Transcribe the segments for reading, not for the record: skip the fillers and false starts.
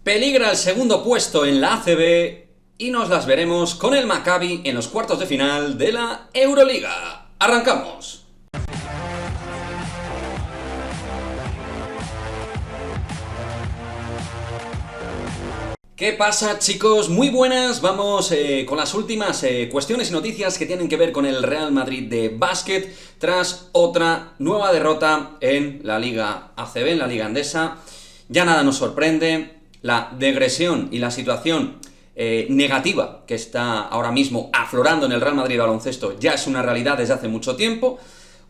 Peligra el segundo puesto en la ACB y nos las veremos con el Maccabi en los cuartos de final de la Euroliga. ¡Arrancamos! ¿Qué pasa, chicos? Muy buenas, vamos con las últimas cuestiones y noticias que tienen que ver con el Real Madrid de básquet tras otra nueva derrota en la Liga ACB, en la Liga Endesa. Ya nada nos sorprende, la degresión y la situación negativa que está ahora mismo aflorando en el Real Madrid baloncesto ya es una realidad desde hace mucho tiempo.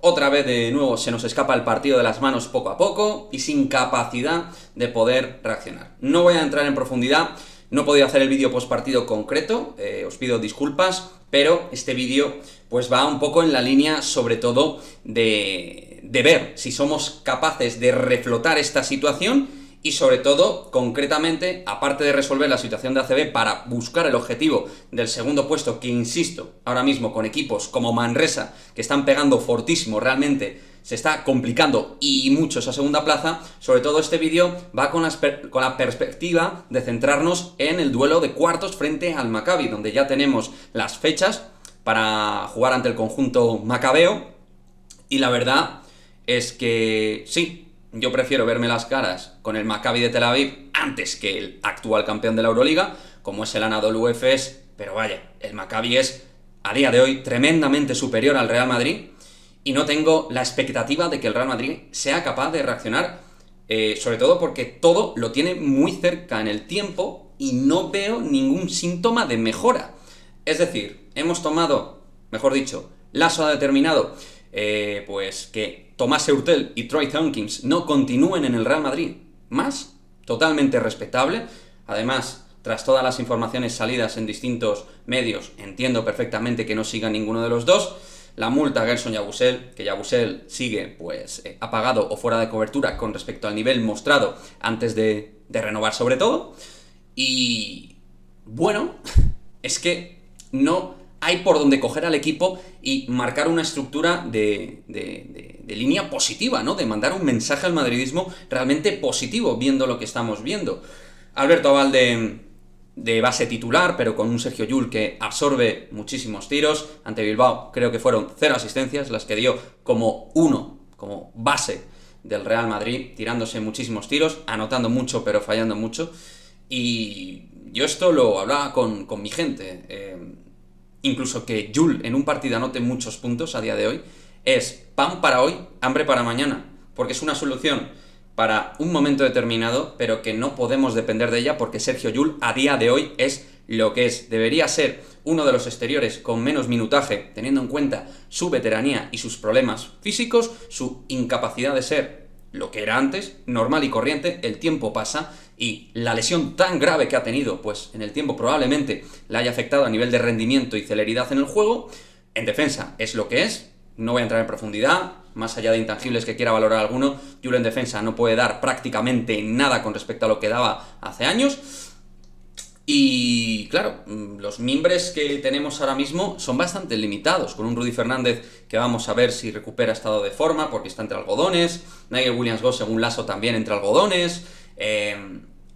Otra vez de nuevo se nos escapa el partido de las manos poco a poco y sin capacidad de poder reaccionar. No voy a entrar en profundidad, no he podido hacer el vídeo postpartido concreto, os pido disculpas, pero este vídeo pues va un poco en la línea sobre todo de ver si somos capaces de reflotar esta situación y sobre todo, concretamente, aparte de resolver la situación de ACB para buscar el objetivo del segundo puesto, que insisto, ahora mismo con equipos como Manresa, que están pegando fortísimo, realmente se está complicando y mucho esa segunda plaza, sobre todo este vídeo va con la perspectiva de centrarnos en el duelo de cuartos frente al Maccabi, donde ya tenemos las fechas para jugar ante el conjunto macabeo, y la verdad es que sí, yo prefiero verme las caras con el Maccabi de Tel Aviv antes que el actual campeón de la Euroliga, como es el Anadolu Efes, pero vaya, el Maccabi es, a día de hoy, tremendamente superior al Real Madrid, y no tengo la expectativa de que el Real Madrid sea capaz de reaccionar, sobre todo porque todo lo tiene muy cerca en el tiempo y no veo ningún síntoma de mejora. Es decir, hemos tomado, mejor dicho, Lasso ha determinado pues que Tomás Hurtel y Troy Tompkins no continúen en el Real Madrid más, totalmente respetable. Además, tras todas las informaciones salidas en distintos medios, entiendo perfectamente que no siga ninguno de los dos. La multa a Gerson Yabusel, que Yabusel sigue pues apagado o fuera de cobertura con respecto al nivel mostrado antes de renovar sobre todo. Y bueno, es que no hay por donde coger al equipo y marcar una estructura de línea positiva, ¿no? De mandar un mensaje al madridismo realmente positivo, viendo lo que estamos viendo. Alberto Aval de base titular, pero con un Sergio Llull que absorbe muchísimos tiros. Ante Bilbao creo que fueron 0 asistencias, las que dio como base del Real Madrid, tirándose muchísimos tiros, anotando mucho pero fallando mucho. Y yo esto lo hablaba con mi gente. Incluso que Llull en un partido anote muchos puntos a día de hoy, es pan para hoy, hambre para mañana, porque es una solución para un momento determinado, pero que no podemos depender de ella porque Sergio Llull a día de hoy es lo que es. Debería ser uno de los exteriores con menos minutaje, teniendo en cuenta su veteranía y sus problemas físicos, su incapacidad de ser lo que era antes, normal y corriente. El tiempo pasa y la lesión tan grave que ha tenido, pues en el tiempo probablemente le haya afectado a nivel de rendimiento y celeridad en el juego. En defensa es lo que es, no voy a entrar en profundidad, más allá de intangibles que quiera valorar alguno. Llull en defensa no puede dar prácticamente nada con respecto a lo que daba hace años. Y claro, los mimbres que tenemos ahora mismo son bastante limitados, con un Rudy Fernández que vamos a ver si recupera estado de forma porque está entre algodones, Nigel Williams-Goss según Lasso también entre algodones,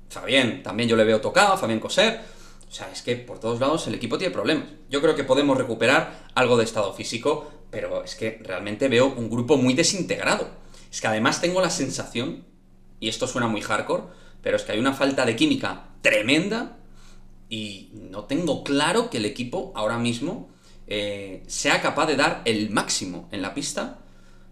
Fabián también yo le veo tocado, Fabián Coser. O sea, es que por todos lados el equipo tiene problemas. Yo creo que podemos recuperar algo de estado físico, pero es que realmente veo un grupo muy desintegrado. Es que además tengo la sensación, y esto suena muy hardcore, pero es que hay una falta de química tremenda y no tengo claro que el equipo ahora mismo sea capaz de dar el máximo en la pista,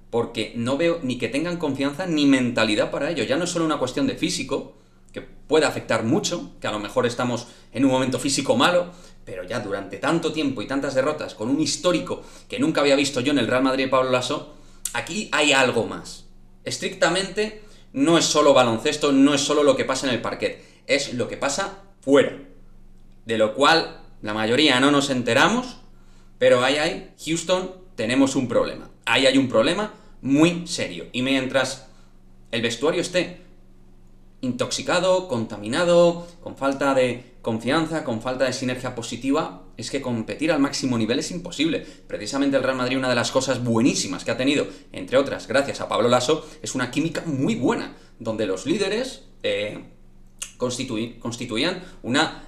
porque no veo ni que tengan confianza ni mentalidad para ello. Ya no es solo una cuestión de físico, que puede afectar mucho, que a lo mejor estamos en un momento físico malo, pero ya durante tanto tiempo y tantas derrotas, con un histórico que nunca había visto yo en el Real Madrid de Pablo Lasso, aquí hay algo más. Estrictamente no es solo baloncesto, no es solo lo que pasa en el parquet, es lo que pasa fuera, de lo cual la mayoría no nos enteramos, pero ahí, Houston, tenemos un problema. Ahí hay un problema muy serio. Y mientras el vestuario esté intoxicado, contaminado, con falta de confianza, con falta de sinergia positiva, es que competir al máximo nivel es imposible. Precisamente el Real Madrid, una de las cosas buenísimas que ha tenido, entre otras, gracias a Pablo Lasso, es una química muy buena, donde los líderes constituían una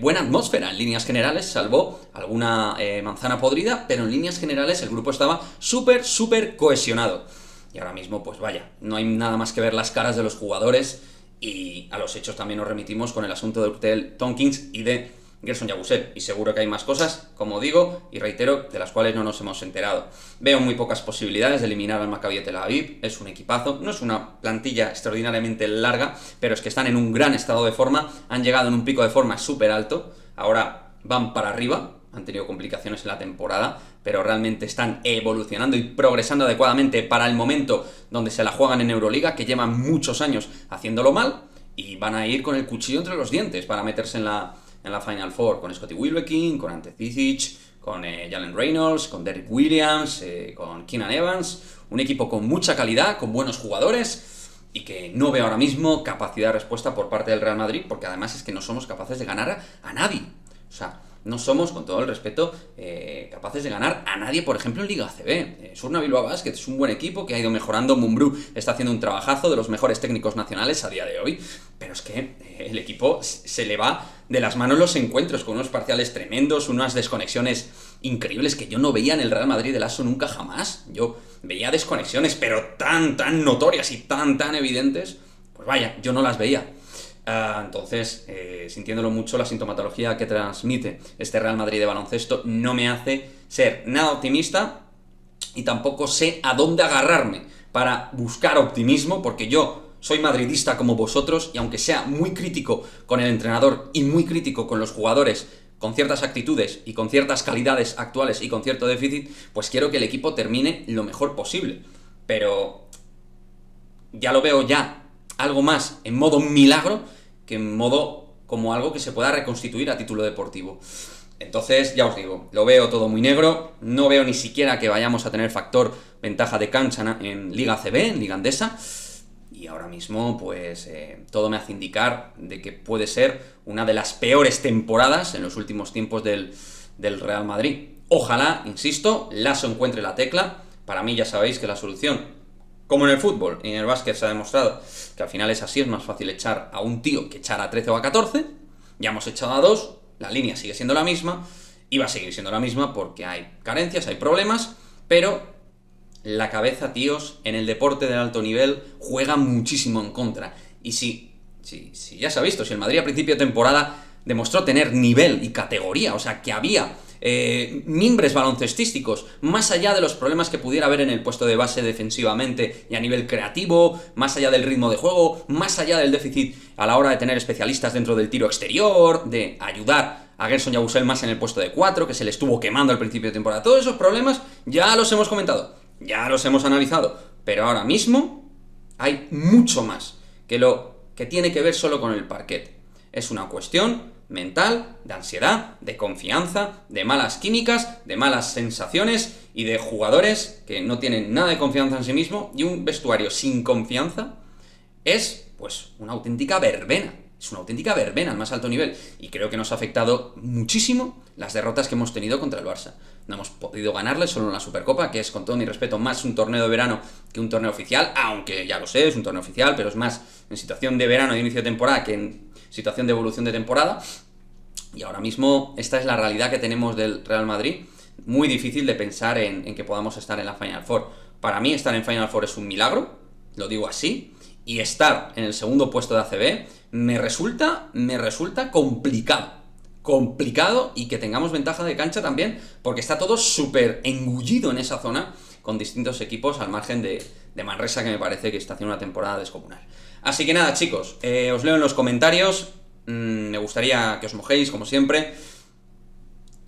buena atmósfera en líneas generales, salvo alguna manzana podrida, pero en líneas generales el grupo estaba súper cohesionado. Y ahora mismo, pues vaya, no hay nada más que ver las caras de los jugadores, y a los hechos también nos remitimos con el asunto de Urtel Tompkins y de Gerson Yabusel, y seguro que hay más cosas, como digo, y reitero, de las cuales no nos hemos enterado. Veo muy pocas posibilidades de eliminar al Maccabi Tel Aviv, es un equipazo, no es una plantilla extraordinariamente larga, pero es que están en un gran estado de forma, han llegado en un pico de forma súper alto, ahora van para arriba, han tenido complicaciones en la temporada, pero realmente están evolucionando y progresando adecuadamente para el momento donde se la juegan en Euroliga, que llevan muchos años haciéndolo mal, y van a ir con el cuchillo entre los dientes para meterse en la Final Four, con Scottie Wilbekin, con Ante Zizic, con Jalen Reynolds, con Derrick Williams, con Keenan Evans, un equipo con mucha calidad, con buenos jugadores, y que no veo ahora mismo capacidad de respuesta por parte del Real Madrid, porque además es que no somos capaces de ganar a nadie. O sea, no somos, con todo el respeto, capaces de ganar a nadie, por ejemplo, en Liga ACB. Surna Bilbao Basket es un buen equipo que ha ido mejorando. Mumbrú está haciendo un trabajazo, de los mejores técnicos nacionales a día de hoy. Pero es que el equipo se le va de las manos los encuentros, con unos parciales tremendos, unas desconexiones increíbles que yo no veía en el Real Madrid del ASO nunca jamás. Yo veía desconexiones, pero tan notorias y tan evidentes, pues vaya, yo no las veía. Entonces, sintiéndolo mucho, la sintomatología que transmite este Real Madrid de baloncesto no me hace ser nada optimista, y tampoco sé a dónde agarrarme para buscar optimismo, porque yo soy madridista como vosotros, y aunque sea muy crítico con el entrenador y muy crítico con los jugadores, con ciertas actitudes y con ciertas calidades actuales y con cierto déficit, pues quiero que el equipo termine lo mejor posible. Pero ya lo veo algo más en modo milagro que en modo como algo que se pueda reconstituir a título deportivo. Entonces, ya os digo, lo veo todo muy negro, no veo ni siquiera que vayamos a tener factor ventaja de cancha en Liga ACB, en Liga Andesa, y ahora mismo, pues, todo me hace indicar de que puede ser una de las peores temporadas en los últimos tiempos del Real Madrid. Ojalá, insisto, Lasso encuentre la tecla. Para mí ya sabéis que la solución, como en el fútbol y en el básquet se ha demostrado que al final es así, es más fácil echar a un tío que echar a 13 o a 14, ya hemos echado a 2, la línea sigue siendo la misma, y va a seguir siendo la misma porque hay carencias, hay problemas, pero la cabeza, tíos, en el deporte de alto nivel juega muchísimo en contra. Y si ya se ha visto, si el Madrid a principio de temporada demostró tener nivel y categoría, o sea, que había mimbres baloncestísticos, más allá de los problemas que pudiera haber en el puesto de base defensivamente y a nivel creativo, más allá del ritmo de juego, más allá del déficit a la hora de tener especialistas dentro del tiro exterior, de ayudar a Gerson Yabusel más en el puesto de 4, que se le estuvo quemando al principio de temporada. Todos esos problemas ya los hemos comentado, ya los hemos analizado, pero ahora mismo hay mucho más que lo que tiene que ver solo con el parquet. Es una cuestión mental, de ansiedad, de confianza, de malas químicas, de malas sensaciones y de jugadores que no tienen nada de confianza en sí mismo, y un vestuario sin confianza es, pues, una auténtica verbena. Es una auténtica verbena al más alto nivel, y creo que nos ha afectado muchísimo las derrotas que hemos tenido contra el Barça. No hemos podido ganarle solo en la Supercopa, que es, con todo mi respeto, más un torneo de verano que un torneo oficial, aunque ya lo sé, es un torneo oficial, pero es más en situación de verano de inicio de temporada que en situación de evolución de temporada. Y ahora mismo esta es la realidad que tenemos del Real Madrid. Muy difícil de pensar en que podamos estar en la Final Four. Para mí estar en Final Four es un milagro, lo digo así, y estar en el segundo puesto de ACB me resulta complicado, y que tengamos ventaja de cancha también, porque está todo súper engullido en esa zona, con distintos equipos al margen de Manresa, que me parece que está haciendo una temporada descomunal. Así que nada, chicos, os leo en los comentarios, me gustaría que os mojéis, como siempre,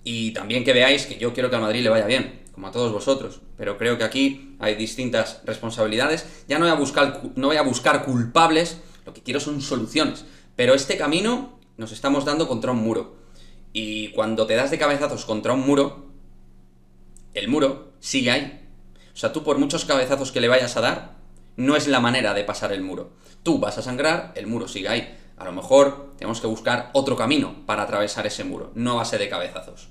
y también que veáis que yo quiero que al Madrid le vaya bien, como a todos vosotros, pero creo que aquí hay distintas responsabilidades. Ya no voy a buscar culpables, lo que quiero son soluciones, pero este camino nos estamos dando contra un muro, y cuando te das de cabezazos contra un muro, el muro sigue ahí. O sea, tú por muchos cabezazos que le vayas a dar, no es la manera de pasar el muro. Tú vas a sangrar, el muro sigue ahí. A lo mejor tenemos que buscar otro camino para atravesar ese muro, no a base de cabezazos.